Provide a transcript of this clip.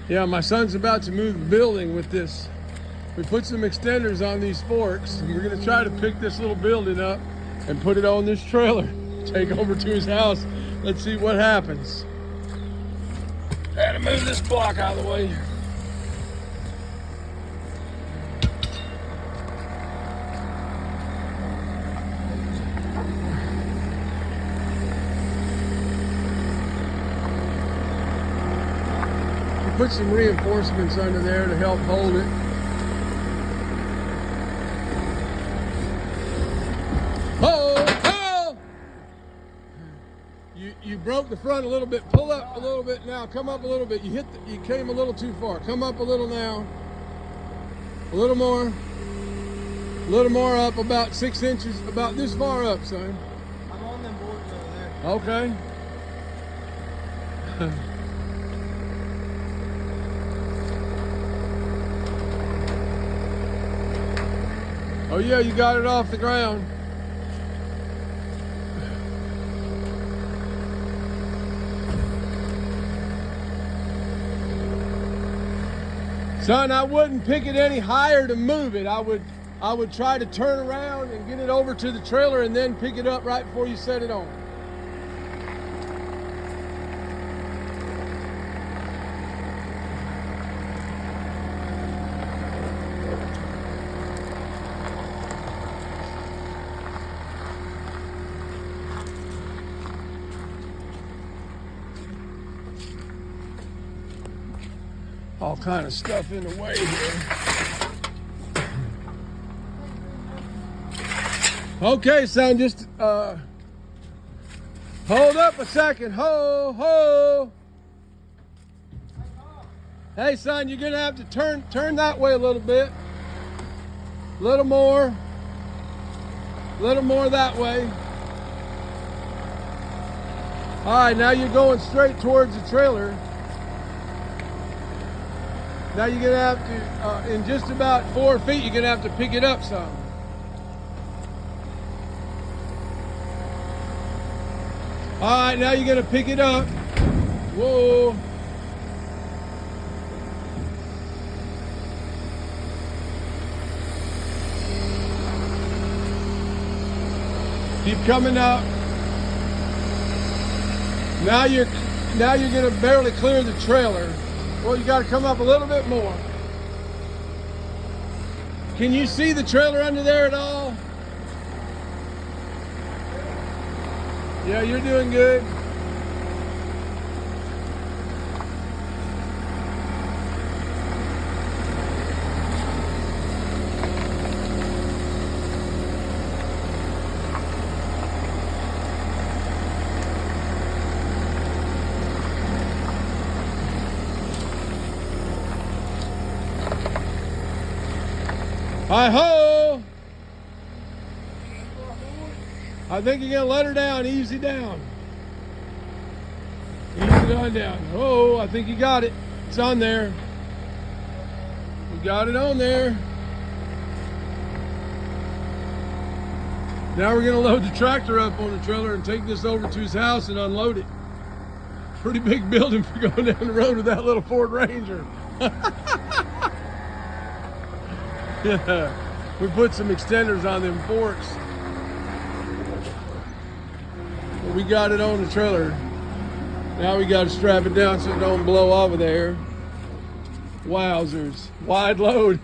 Yeah, my son's about to move the building with this. We put some extenders on these forks, and we're gonna try to pick this little building up and put it on this trailer. Take over to his house. Let's see what happens. Had to move this block out of the way. Put some reinforcements under there to help hold it. Oh! You broke the front a little bit. Pull up a little bit now. Come up a little bit. You came a little too far. Come up a little now. A little more. A little more up, about 6 inches, about this far up, son. I'm on them boards over there. Okay. Oh yeah, you got it off the ground. Son, I wouldn't pick it any higher to move it. I would try to turn around and get it over to the trailer and then pick it up right before you set it on. All kind of stuff in the way here. Okay, son, just hold up a second. Ho. Hey, son, you're gonna have to turn that way a little bit. A little more that way. All right, now you're going straight towards the trailer. Now you're gonna have to, in just about 4 feet, you're gonna have to pick it up some. All right, now you're gonna pick it up. Whoa. Keep coming up. Now you're gonna barely clear the trailer. Well, you got to come up a little bit more. Can you see the trailer under there at all? Yeah, you're doing good. Hi-ho! I think you're gonna let her down. Easy down. Easy on down. Oh, I think you got it. It's on there. We got it on there. Now we're gonna load the tractor up on the trailer and take this over to his house and unload it. Pretty big building for going down the road with that little Ford Ranger. Yeah, we put some extenders on them forks. But we got it on the trailer. Now we got to strap it down so it don't blow off of there. Wowzers, wide load.